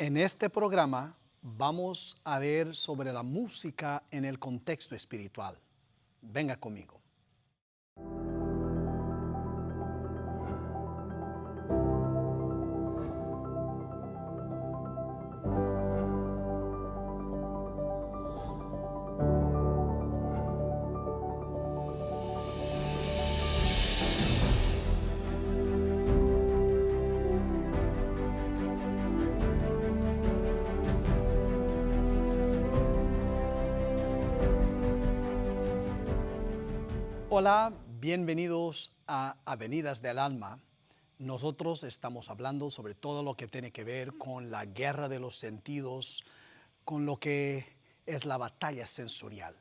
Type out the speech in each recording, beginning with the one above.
En este programa vamos a ver sobre la música en el contexto espiritual. Venga conmigo. Hola, bienvenidos a Avenidas del Alma. Nosotros estamos hablando sobre todo lo que tiene que ver con la guerra de los sentidos, con lo que es la batalla sensorial.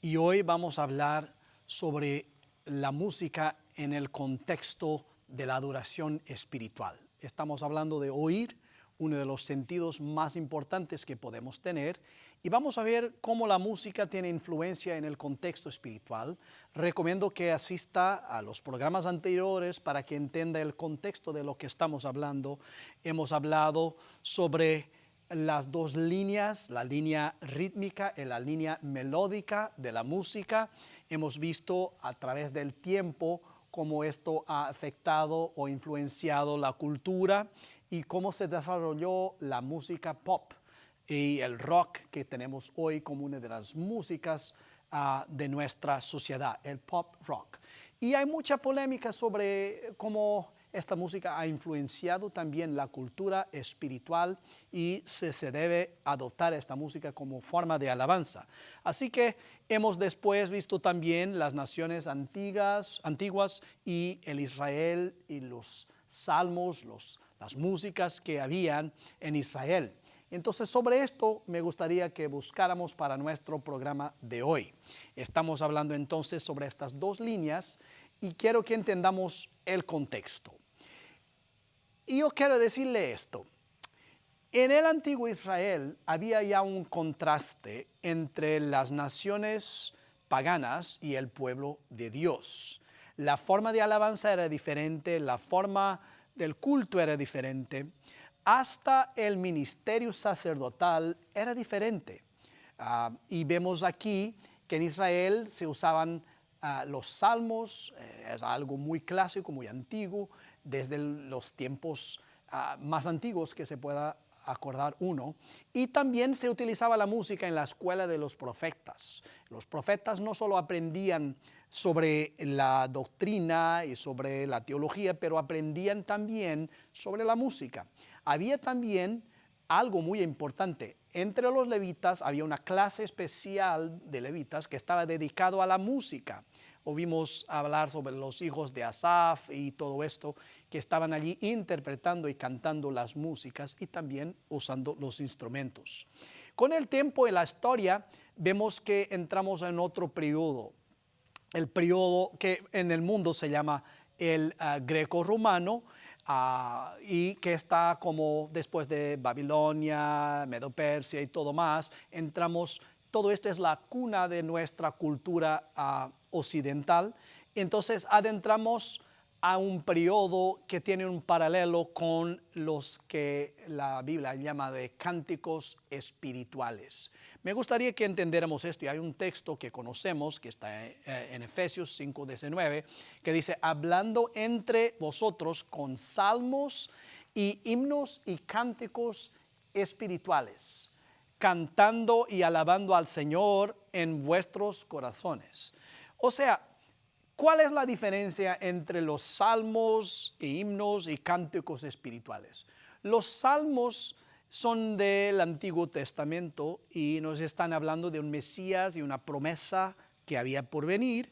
Y hoy vamos a hablar sobre la música en el contexto de la adoración espiritual. Estamos hablando de oír, uno de los sentidos más importantes que podemos tener, y vamos a ver cómo la música tiene influencia en el contexto espiritual. Recomiendo que asista a los programas anteriores para que entienda el contexto de lo que estamos hablando. Hemos hablado sobre las dos líneas, la línea rítmica y la línea melódica de la música. Hemos visto a través del tiempo cómo esto ha afectado o influenciado la cultura y cómo se desarrolló la música pop y el rock que tenemos hoy como una de las músicas de nuestra sociedad, el pop rock. Y hay mucha polémica sobre cómo esta música ha influenciado también la cultura espiritual y se debe adoptar esta música como forma de alabanza. Así que hemos después visto también las naciones antiguas y el Israel y los salmos, las músicas que habían en Israel. Entonces, sobre esto me gustaría que buscáramos para nuestro programa de hoy. Estamos hablando entonces sobre estas dos líneas y quiero que entendamos el contexto. Y yo quiero decirle esto. En el antiguo Israel había ya un contraste entre las naciones paganas y el pueblo de Dios. La forma de alabanza era diferente, la forma del culto era diferente. Hasta el ministerio sacerdotal era diferente. Y vemos aquí que en Israel se usaban los salmos, es algo muy clásico, muy antiguo, desde los tiempos más antiguos que se pueda acordar uno. Y también se utilizaba la música en la escuela de los profetas. Los profetas no solo aprendían sobre la doctrina y sobre la teología, pero aprendían también sobre la música. Había también algo muy importante. Entre los levitas había una clase especial de levitas que estaba dedicado a la música. Oímos hablar sobre los hijos de Asaf y todo esto, que estaban allí interpretando y cantando las músicas y también usando los instrumentos. Con el tiempo en la historia vemos que entramos en otro periodo, el periodo que en el mundo se llama el greco-romano, y que está como después de Babilonia, Medo-Persia y todo más. Todo esto es la cuna de nuestra cultura occidental. Entonces adentramos a un periodo que tiene un paralelo con los que la Biblia llama de cánticos espirituales. Me gustaría que entendiéramos esto, y hay un texto que conocemos que está en Efesios 5:19 que dice: hablando entre vosotros con salmos y himnos y cánticos espirituales, cantando y alabando al Señor en vuestros corazones. O sea, ¿cuál es la diferencia entre los salmos, himnos y cánticos espirituales? Los salmos son del Antiguo Testamento y nos están hablando de un Mesías y una promesa que había por venir.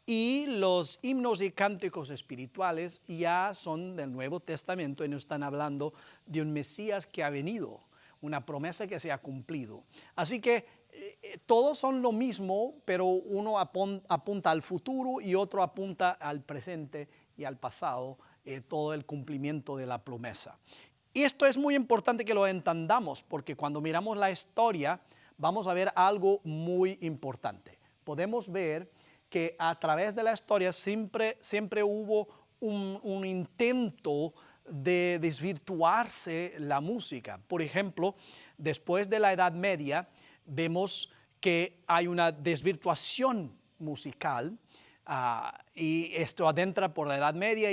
Y los himnos y cánticos espirituales ya son del Nuevo Testamento y nos están hablando de un Mesías que ha venido, una promesa que se ha cumplido. Así que todos son lo mismo, pero uno apunta al futuro y otro apunta al presente y al pasado, todo el cumplimiento de la promesa. Y esto es muy importante que lo entendamos, porque cuando miramos la historia vamos a ver algo muy importante. Podemos ver que a través de la historia siempre hubo un intento de desvirtuarse la música. Por ejemplo, después de la Edad Media, vemos que hay una desvirtuación musical. Y esto adentra por la Edad Media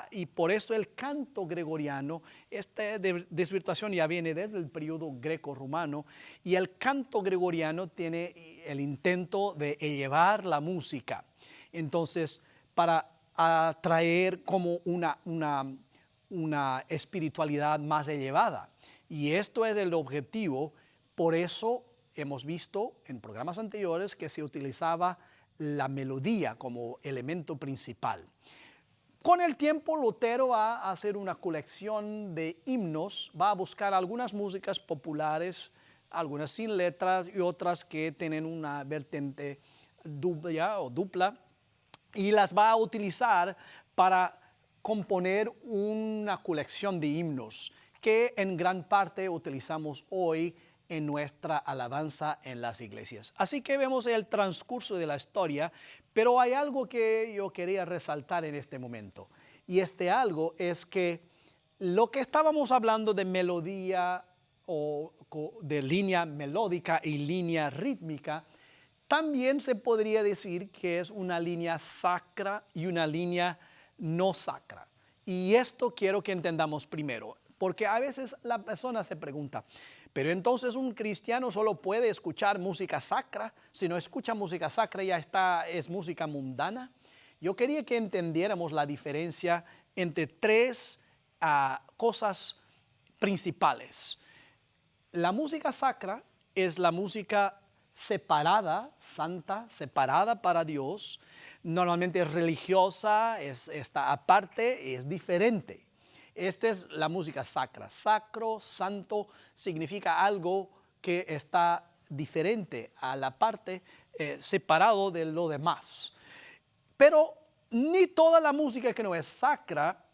y por eso el canto gregoriano, esta desvirtuación ya viene desde el periodo greco-romano, y el canto gregoriano tiene el intento de elevar la música. Entonces, para atraer como una espiritualidad más elevada. Y esto es el objetivo. Por eso hemos visto en programas anteriores que se utilizaba la melodía como elemento principal. Con el tiempo, Lutero va a hacer una colección de himnos, va a buscar algunas músicas populares, algunas sin letras y otras que tienen una vertiente dupla, y las va a utilizar para componer una colección de himnos que en gran parte utilizamos hoy en nuestra alabanza en las iglesias. Así que vemos el transcurso de la historia, pero hay algo que yo quería resaltar en este momento. Y este algo es que lo que estábamos hablando de melodía o de línea melódica y línea rítmica, también se podría decir que es una línea sacra y una línea no sacra. Y esto quiero que entendamos primero, porque a veces la persona se pregunta, pero entonces un cristiano solo puede escuchar música sacra. Si no escucha música sacra ya es música mundana. Yo quería que entendiéramos la diferencia entre tres cosas principales. La música sacra es la música separada, santa, separada para Dios. Normalmente es religiosa, está aparte, es diferente. Esta es la música sacra. Sacro, santo, significa algo que está diferente a la parte, separado de lo demás. Pero ni toda la música que no es sacra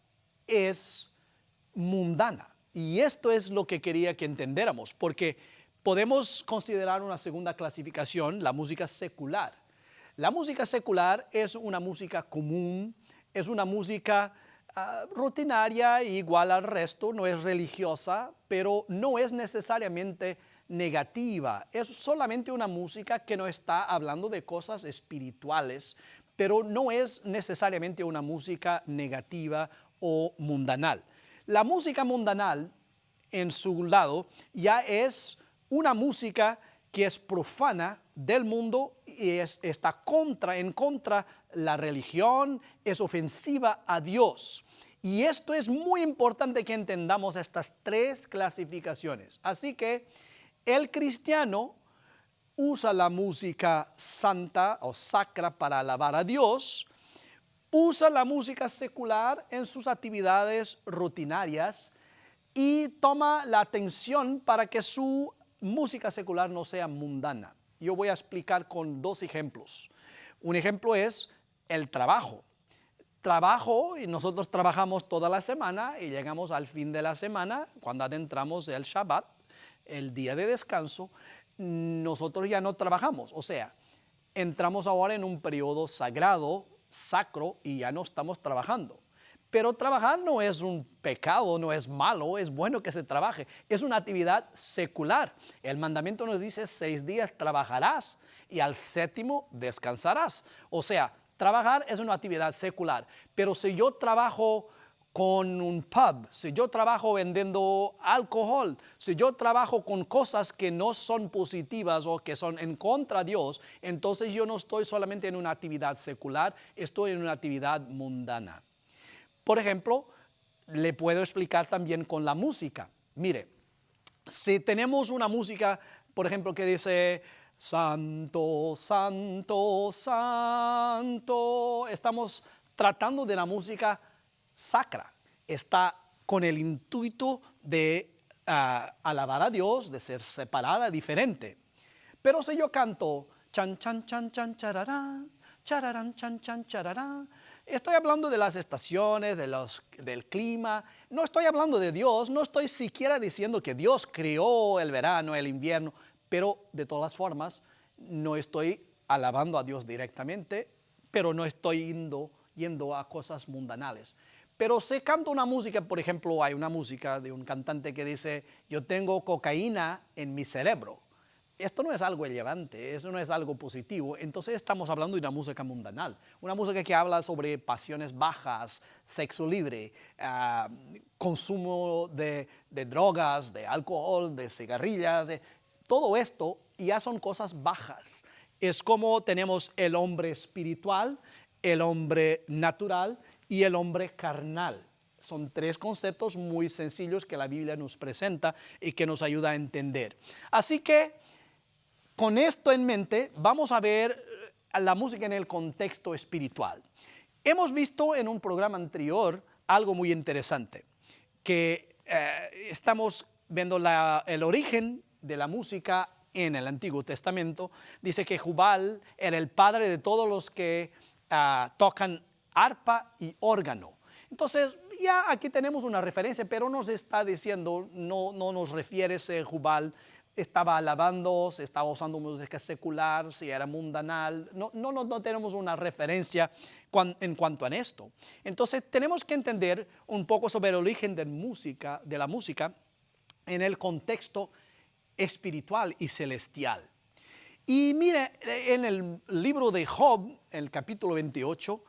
es mundana. Y esto es lo que quería que entendiéramos, porque podemos considerar una segunda clasificación, la música secular. La música secular es una música común, es una música rutinaria, igual al resto, no es religiosa, pero no es necesariamente negativa. Es solamente una música que no está hablando de cosas espirituales, pero no es necesariamente una música negativa o mundanal. La música mundanal, en su lado, ya es una música que es profana del mundo y está en contra la religión, es ofensiva a Dios. Y esto es muy importante que entendamos estas tres clasificaciones. Así que el cristiano usa la música santa o sacra para alabar a Dios, usa la música secular en sus actividades rutinarias y toma la atención para que su música secular no sea mundana. Yo voy a explicar con dos ejemplos. Un ejemplo es el trabajo. Y nosotros trabajamos toda la semana y llegamos al fin de la semana, cuando adentramos el Shabbat, el día de descanso, nosotros ya no trabajamos. O sea, entramos ahora en un periodo sagrado, sacro, y ya no estamos trabajando. Pero trabajar no es un pecado, no es malo, es bueno que se trabaje. Es una actividad secular. El mandamiento nos dice 6 días trabajarás y al 7º descansarás. O sea, trabajar es una actividad secular. Pero si yo trabajo con un pub, si yo trabajo vendiendo alcohol, si yo trabajo con cosas que no son positivas o que son en contra de Dios, entonces yo no estoy solamente en una actividad secular, estoy en una actividad mundana. Por ejemplo, le puedo explicar también con la música. Mire, si tenemos una música, por ejemplo, que dice Santo, Santo, Santo, estamos tratando de la música sacra. Está con el intuito de alabar a Dios, de ser separada, diferente. Pero si yo canto chan, chan, chan, chan, chararán, chararán, chan, chan, chararán, estoy hablando de las estaciones, del clima, no estoy hablando de Dios, no estoy siquiera diciendo que Dios creó el verano, el invierno, pero de todas formas no estoy alabando a Dios directamente, pero no estoy yendo a cosas mundanales. Pero se canta una música, por ejemplo, hay una música de un cantante que dice, yo tengo cocaína en mi cerebro. Esto no es algo relevante, eso no es algo positivo. Entonces estamos hablando de una música mundanal, una música que habla sobre pasiones bajas, sexo libre, consumo de drogas, de alcohol, de cigarrillas, todo esto ya son cosas bajas. Es como tenemos el hombre espiritual, el hombre natural y el hombre carnal. Son tres conceptos muy sencillos que la Biblia nos presenta y que nos ayuda a entender. Así que, con esto en mente, vamos a ver la música en el contexto espiritual. Hemos visto en un programa anterior algo muy interesante, que estamos viendo el origen de la música en el Antiguo Testamento. Dice que Jubal era el padre de todos los que tocan arpa y órgano. Entonces, ya aquí tenemos una referencia, pero nos está diciendo, no nos refiere ese Jubal estaba alabando, se estaba usando música secular, si era mundanal. No tenemos una referencia en cuanto a esto. Entonces, tenemos que entender un poco sobre el origen de la música en el contexto espiritual y celestial. Y mire, en el libro de Job, el capítulo 28,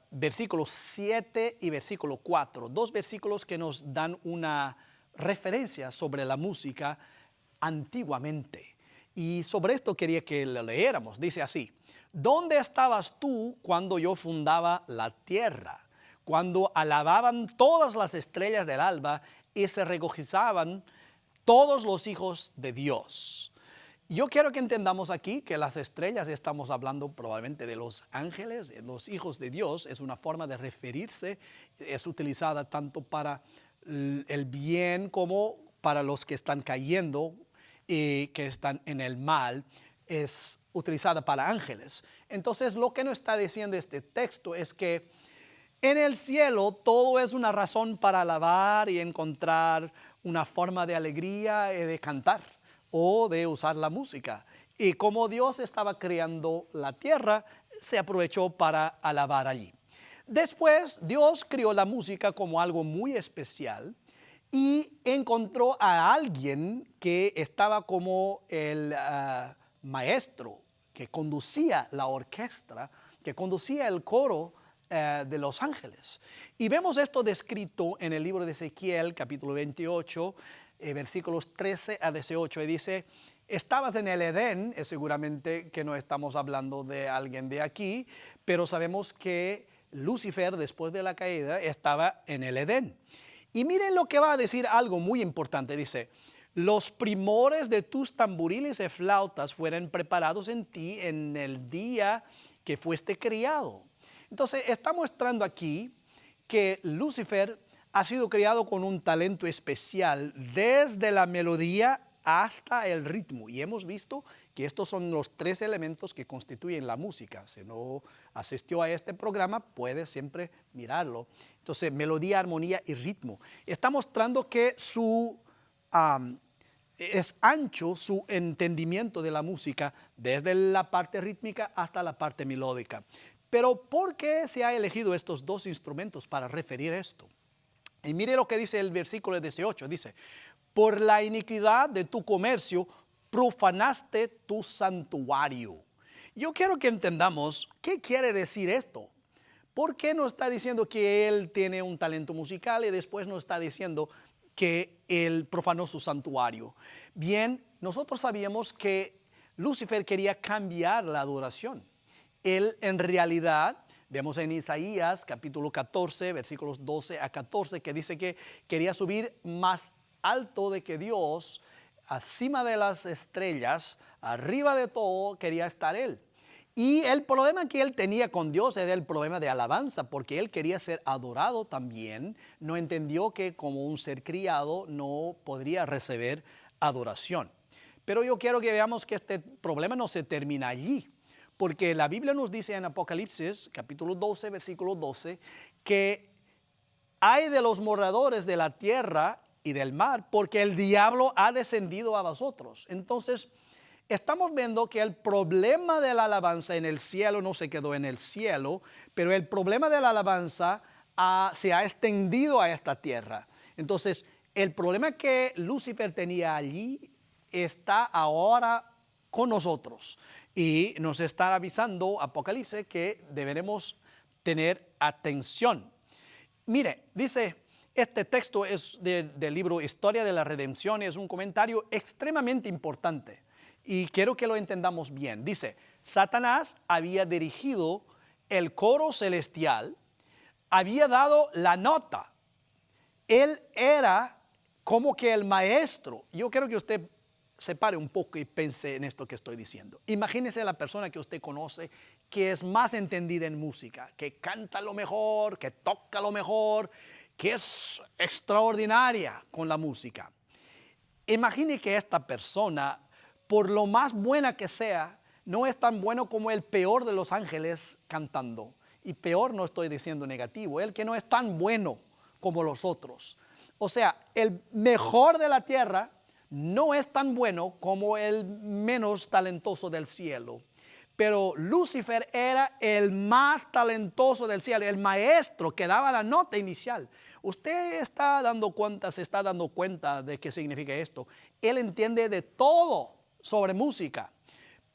versículos 7 y versículo 4, dos versículos que nos dan una referencia sobre la música antiguamente. Y sobre esto quería que lo leyéramos. Dice así: ¿dónde estabas tú cuando yo fundaba la tierra? Cuando alababan todas las estrellas del alba y se regocijaban todos los hijos de Dios. Yo quiero que entendamos aquí que las estrellas, estamos hablando probablemente de los ángeles, los hijos de Dios. Es una forma de referirse, es utilizada tanto para el bien como para los que están cayendo y que están en el mal. Es utilizada para ángeles. Entonces, lo que nos está diciendo este texto es que en el cielo todo es una razón para alabar y encontrar una forma de alegría y de cantar o de usar la música. Y como Dios estaba creando la tierra, se aprovechó para alabar allí. Después, Dios creó la música como algo muy especial y encontró a alguien que estaba como el maestro, que conducía la orquesta, que conducía el coro de los ángeles. Y vemos esto descrito en el libro de Ezequiel, capítulo 28, versículos 13 a 18. Y dice: estabas en el Edén. Seguramente que no estamos hablando de alguien de aquí, pero sabemos que Lucifer, después de la caída, estaba en el Edén. Y miren lo que va a decir, algo muy importante. Dice: los primores de tus tamboriles y flautas fueron preparados en ti en el día que fuiste criado. Entonces está mostrando aquí que Lucifer ha sido creado con un talento especial desde la melodía hasta el ritmo. Y hemos visto que estos son los tres elementos que constituyen la música. Si no asistió a este programa, puede siempre mirarlo. Entonces, melodía, armonía y ritmo. Está mostrando que es ancho su entendimiento de la música, desde la parte rítmica hasta la parte melódica. Pero ¿por qué se ha elegido estos dos instrumentos para referir esto? Y mire lo que dice el versículo 18. Dice: por la iniquidad de tu comercio profanaste tu santuario. Yo quiero que entendamos qué quiere decir esto. ¿Por qué no está diciendo que él tiene un talento musical y después no está diciendo que él profanó su santuario? Bien, nosotros sabíamos que Lucifer quería cambiar la adoración. Él en realidad, vemos en Isaías capítulo 14, versículos 12 a 14, que dice que quería subir más alto de que Dios, acima de las estrellas, arriba de todo, quería estar él. Y el problema que él tenía con Dios era el problema de alabanza, porque él quería ser adorado también. No entendió que como un ser criado no podría recibir adoración. Pero yo quiero que veamos que este problema no se termina allí, porque la Biblia nos dice en Apocalipsis, capítulo 12, versículo 12, que hay de los moradores de la tierra y del mar, porque el diablo ha descendido a vosotros. Entonces, estamos viendo que el problema de la alabanza en el cielo no se quedó en el cielo, pero el problema de la alabanza se ha extendido a esta tierra. Entonces, el problema que Lucifer tenía allí está ahora con nosotros. Y nos está avisando Apocalipsis que deberemos tener atención. Mire, dice, este texto es del libro Historia de la Redención, es un comentario extremadamente importante. Y quiero que lo entendamos bien. Dice, Satanás había dirigido el coro celestial, había dado la nota. Él era como que el maestro. Yo quiero que usted se pare un poco y piense en esto que estoy diciendo. Imagínese la persona que usted conoce que es más entendida en música, que canta lo mejor, que toca lo mejor, que es extraordinaria con la música. Imagine que esta persona, por lo más buena que sea, no es tan bueno como el peor de los ángeles cantando. Y peor no estoy diciendo negativo, el que no es tan bueno como los otros. O sea, el mejor de la tierra no es tan bueno como el menos talentoso del cielo. Pero Lucifer era el más talentoso del cielo, el maestro que daba la nota inicial. Usted se está dando cuenta de qué significa esto. Él entiende de todo sobre música.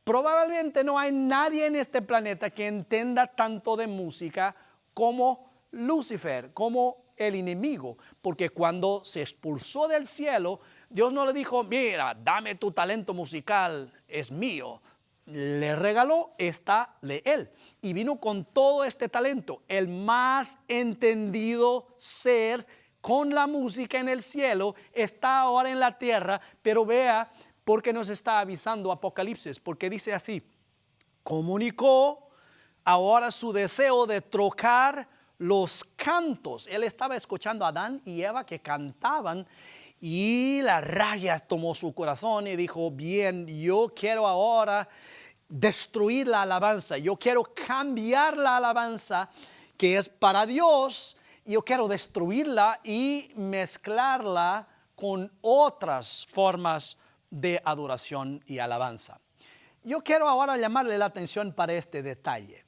Probablemente no hay nadie en este planeta que entienda tanto de música como Lucifer, como el enemigo, porque cuando se expulsó del cielo, Dios no le dijo, mira, dame tu talento musical, es mío. Le regaló esta de él y vino con todo este talento, el más entendido ser con la música en el cielo, está ahora en la tierra, pero vea porque nos está avisando Apocalipsis, porque dice así, comunicó ahora su deseo de trocar los cantos. Él estaba escuchando a Adán y Eva que cantaban y la rabia tomó su corazón y dijo, bien, yo quiero ahora destruir la alabanza, yo quiero cambiar la alabanza que es para Dios, yo quiero destruirla y mezclarla con otras formas de adoración y alabanza. Yo quiero ahora llamarle la atención para este detalle.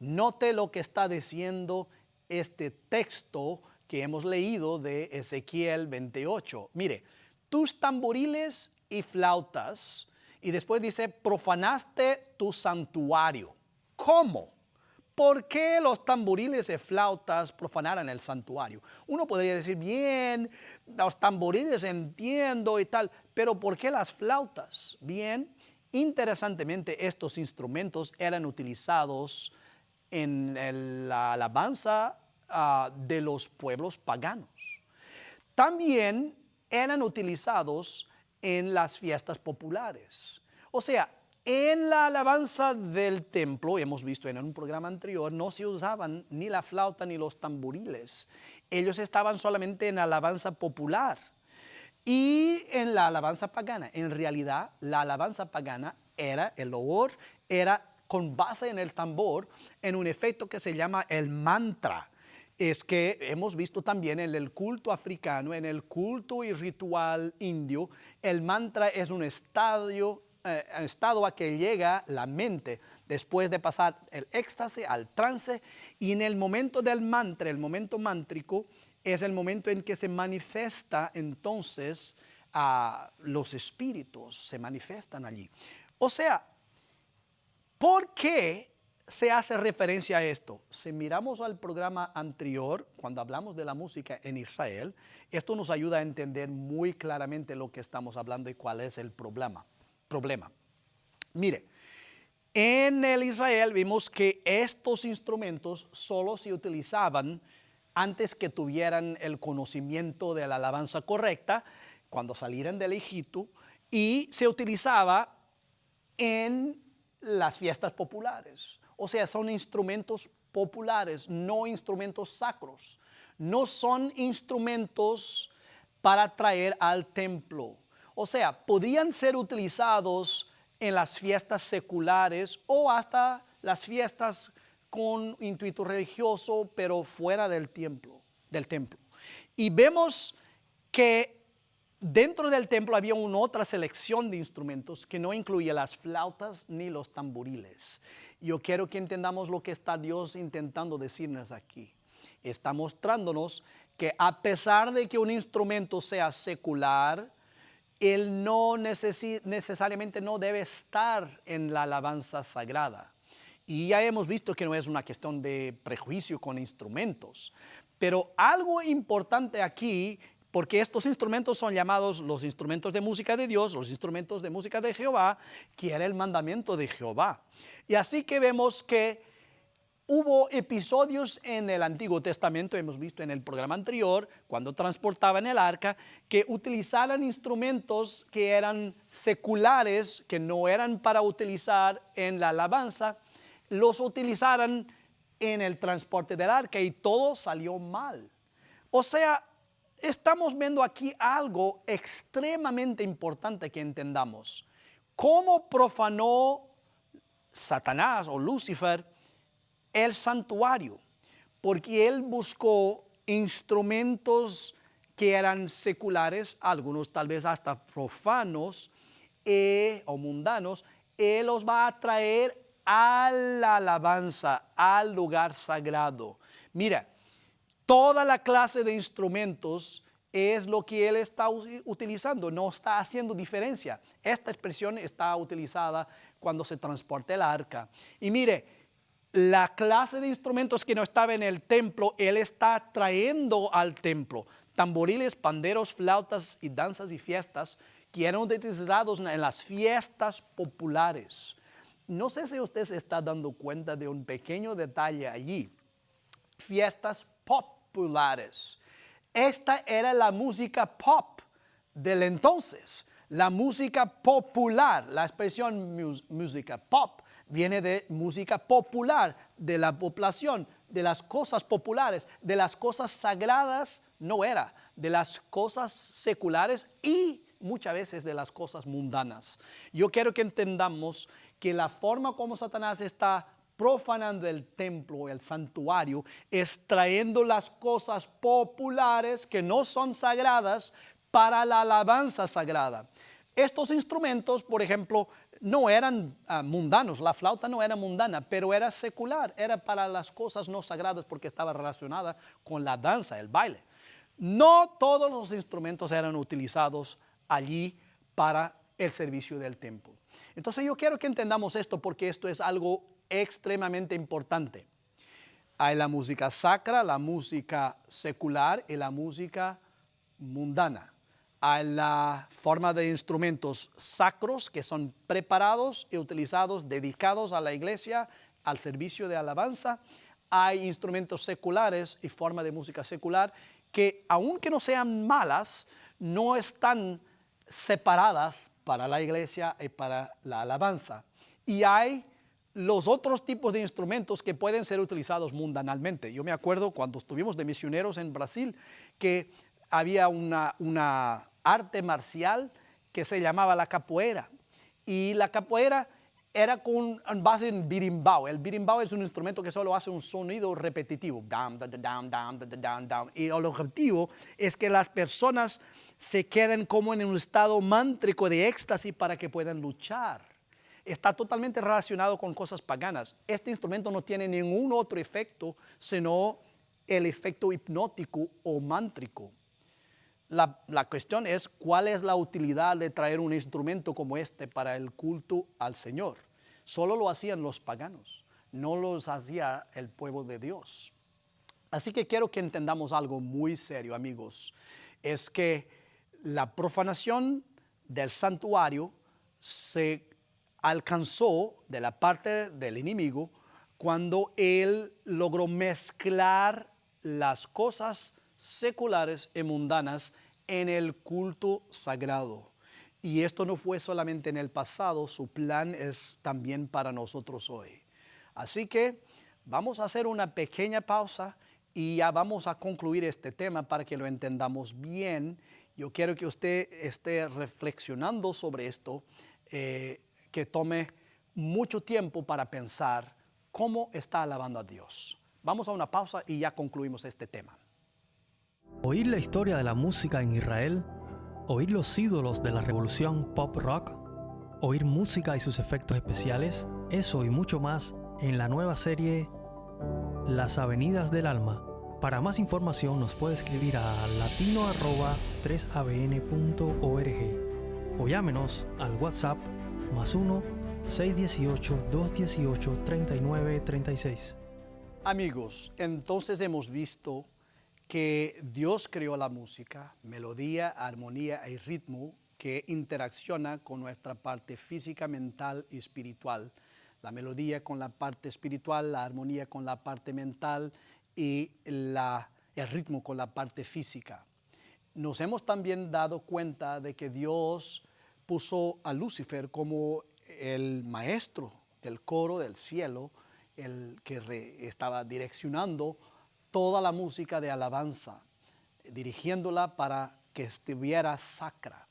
Note lo que está diciendo este texto que hemos leído de Ezequiel 28. Mire, tus tamboriles y flautas, y después dice, profanaste tu santuario. ¿Cómo? ¿Por qué los tamboriles y flautas profanaran el santuario? Uno podría decir, bien, los tamboriles entiendo y tal, pero ¿por qué las flautas? Bien, interesantemente estos instrumentos eran utilizados en la alabanza de los pueblos paganos. También eran utilizados en las fiestas populares. O sea, en la alabanza del templo, hemos visto en un programa anterior, no se usaban ni la flauta ni los tamboriles. Ellos estaban solamente en la alabanza popular y en la alabanza pagana. En realidad, la alabanza pagana era el loor, era con base en el tambor, en un efecto que se llama el mantra. Es que hemos visto también en el culto africano, en el culto y ritual indio, el mantra es un estado a que llega la mente después de pasar el éxtasis al trance, y en el momento del mantra, el momento mántrico, es el momento en que se manifiesta entonces los espíritus, se manifiestan allí. O sea, ¿por qué se hace referencia a esto? Si miramos al programa anterior, cuando hablamos de la música en Israel, esto nos ayuda a entender muy claramente lo que estamos hablando y cuál es el problema. Mire, en el Israel vimos que estos instrumentos solo se utilizaban antes que tuvieran el conocimiento de la alabanza correcta, cuando salieran del Egipto, y se utilizaba en las fiestas populares. O sea, son instrumentos populares, no instrumentos sacros. No son instrumentos para traer al templo. O sea, podían ser utilizados en las fiestas seculares o hasta las fiestas con intuito religioso, pero fuera del templo. Y vemos que dentro del templo había una otra selección de instrumentos que no incluía las flautas ni los tamboriles. Yo quiero que entendamos lo que está Dios intentando decirnos aquí. está mostrándonos que a pesar de que un instrumento sea secular, él no necesariamente no debe estar en la alabanza sagrada. Y ya hemos visto que no es una cuestión de prejuicio con instrumentos, pero algo importante aquí, porque estos instrumentos son llamados los instrumentos de música de Dios, los instrumentos de música de Jehová, que era el mandamiento de Jehová. Y así que vemos que hubo episodios en el Antiguo Testamento, hemos visto en el programa anterior, cuando transportaban el arca, que utilizaran instrumentos que eran seculares, que no eran para utilizar en la alabanza, los utilizaran en el transporte del arca y todo salió mal. O sea, estamos viendo aquí algo extremadamente importante que entendamos. ¿Cómo profanó Satanás o Lucifer el santuario? Porque él buscó instrumentos que eran seculares, algunos tal vez hasta profanos o mundanos. Él los va a traer a la alabanza, al lugar sagrado. Mira, toda la clase de instrumentos es lo que él está utilizando, no está haciendo diferencia. Esta expresión está utilizada cuando se transporta el arca. Y mire, la clase de instrumentos que no estaba en el templo, él está trayendo al templo. Tamboriles, panderos, flautas y danzas y fiestas que eran utilizados en las fiestas populares. No sé si usted se está dando cuenta de un pequeño detalle allí. Fiestas populares. Esta era la música pop del entonces. La música popular, la expresión música pop viene de música popular, de la población, de las cosas populares, de las cosas sagradas, no era, de las cosas seculares y muchas veces de las cosas mundanas. Yo quiero que entendamos que la forma como Satanás está profanando el templo, el santuario, es trayendo las cosas populares que no son sagradas para la alabanza sagrada. Estos instrumentos, por ejemplo, no eran mundanos, la flauta no era mundana, pero era secular, era para las cosas no sagradas porque estaba relacionada con la danza, el baile. No todos los instrumentos eran utilizados allí para el servicio del templo. Entonces yo quiero que entendamos esto porque esto es algo extremadamente importante. Hay la música sacra, la música secular y la música mundana. Hay la forma de instrumentos sacros que son preparados y utilizados, dedicados a la iglesia, al servicio de alabanza. Hay instrumentos seculares y forma de música secular que, aunque no sean malas, no están separadas para la iglesia y para la alabanza. Y hay los otros tipos de instrumentos que pueden ser utilizados mundanalmente. Yo me acuerdo cuando estuvimos de misioneros en Brasil que había una arte marcial que se llamaba la capoeira. Y la capoeira era con base en birimbau. El birimbau es un instrumento que solo hace un sonido repetitivo. Down, down, down, down, down, down. Y el objetivo es que las personas se queden como en un estado mántrico de éxtasis para que puedan luchar. Está totalmente relacionado con cosas paganas. Este instrumento no tiene ningún otro efecto sino el efecto hipnótico o mántrico. La cuestión es cuál es la utilidad de traer un instrumento como este para el culto al Señor. Solo lo hacían los paganos, no los hacía el pueblo de Dios. Así que quiero que entendamos algo muy serio, amigos. Es que la profanación del santuario se alcanzó de la parte del enemigo cuando él logró mezclar las cosas seculares y mundanas en el culto sagrado. Y esto no fue solamente en el pasado, su plan es también para nosotros hoy. Así que vamos a hacer una pequeña pausa y ya vamos a concluir este tema para que lo entendamos bien. Yo quiero que usted esté reflexionando sobre esto, que tome mucho tiempo para pensar cómo está alabando a Dios. Vamos a una pausa y ya concluimos este tema. Oír la historia de la música en Israel, oír los ídolos de la revolución pop rock, oír música y sus efectos especiales, eso y mucho más en la nueva serie Las Avenidas del Alma, Para más información nos puede escribir a latino@3abn.org o llámenos al WhatsApp +1 618 218 3936. Amigos, entonces hemos visto que Dios creó la música, melodía, armonía y ritmo que interacciona con nuestra parte física, mental y espiritual. La melodía con la parte espiritual, la armonía con la parte mental y el ritmo con la parte física. Nos hemos también dado cuenta de que Dios puso a Lucifer como el maestro del coro del cielo, el que estaba direccionando toda la música de alabanza, dirigiéndola para que estuviera sacra.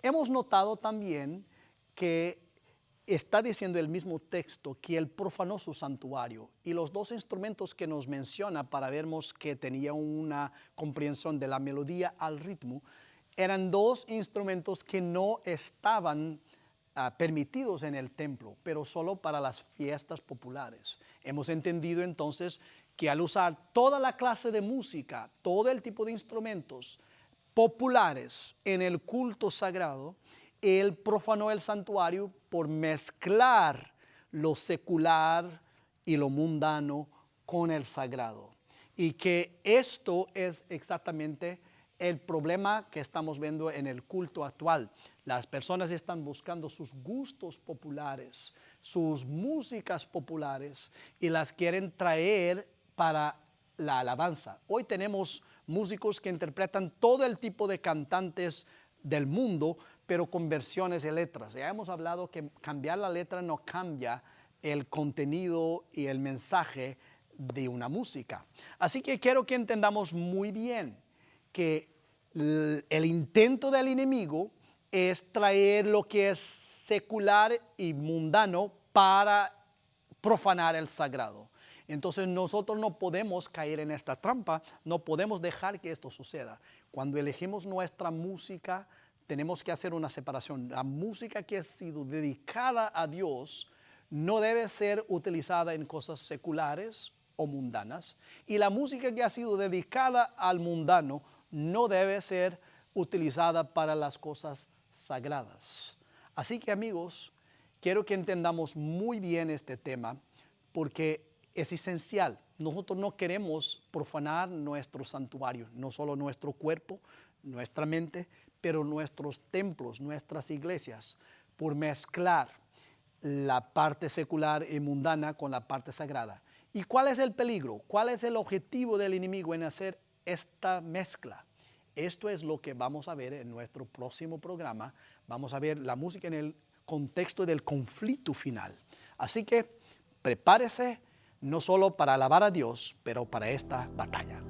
Hemos notado también que está diciendo el mismo texto que él profanó su santuario, y los dos instrumentos que nos menciona para vermos que tenía una comprensión de la melodía al ritmo eran dos instrumentos que no estaban permitidos en el templo, pero solo para las fiestas populares. Hemos entendido entonces que al usar toda la clase de música, todo el tipo de instrumentos populares en el culto sagrado, él profanó el santuario por mezclar lo secular y lo mundano con el sagrado. Y que esto es exactamente el problema que estamos viendo en el culto actual. Las personas están buscando sus gustos populares, sus músicas populares, y las quieren traer para la alabanza. Hoy tenemos músicos que interpretan todo el tipo de cantantes del mundo, pero con versiones de letras. Ya hemos hablado que cambiar la letra no cambia el contenido y el mensaje de una música. Así que quiero que entendamos muy bien que el intento del enemigo es traer lo que es secular y mundano para profanar el sagrado. Entonces nosotros no podemos caer en esta trampa, no podemos dejar que esto suceda. Cuando elegimos nuestra música, tenemos que hacer una separación. La música que ha sido dedicada a Dios no debe ser utilizada en cosas seculares o mundanas, y la música que ha sido dedicada al mundano no debe ser utilizada para las cosas sagradas. Así que, amigos, quiero que entendamos muy bien este tema, porque es esencial. Nosotros no queremos profanar nuestro santuario, no solo nuestro cuerpo, nuestra mente, pero nuestros templos, nuestras iglesias, por mezclar la parte secular y mundana con la parte sagrada. ¿Y cuál es el peligro? ¿Cuál es el objetivo del enemigo en hacer esta mezcla? Esto es lo que vamos a ver en nuestro próximo programa. Vamos a ver la música en el contexto del conflicto final. Así que prepárese no solo para alabar a Dios, pero para esta batalla.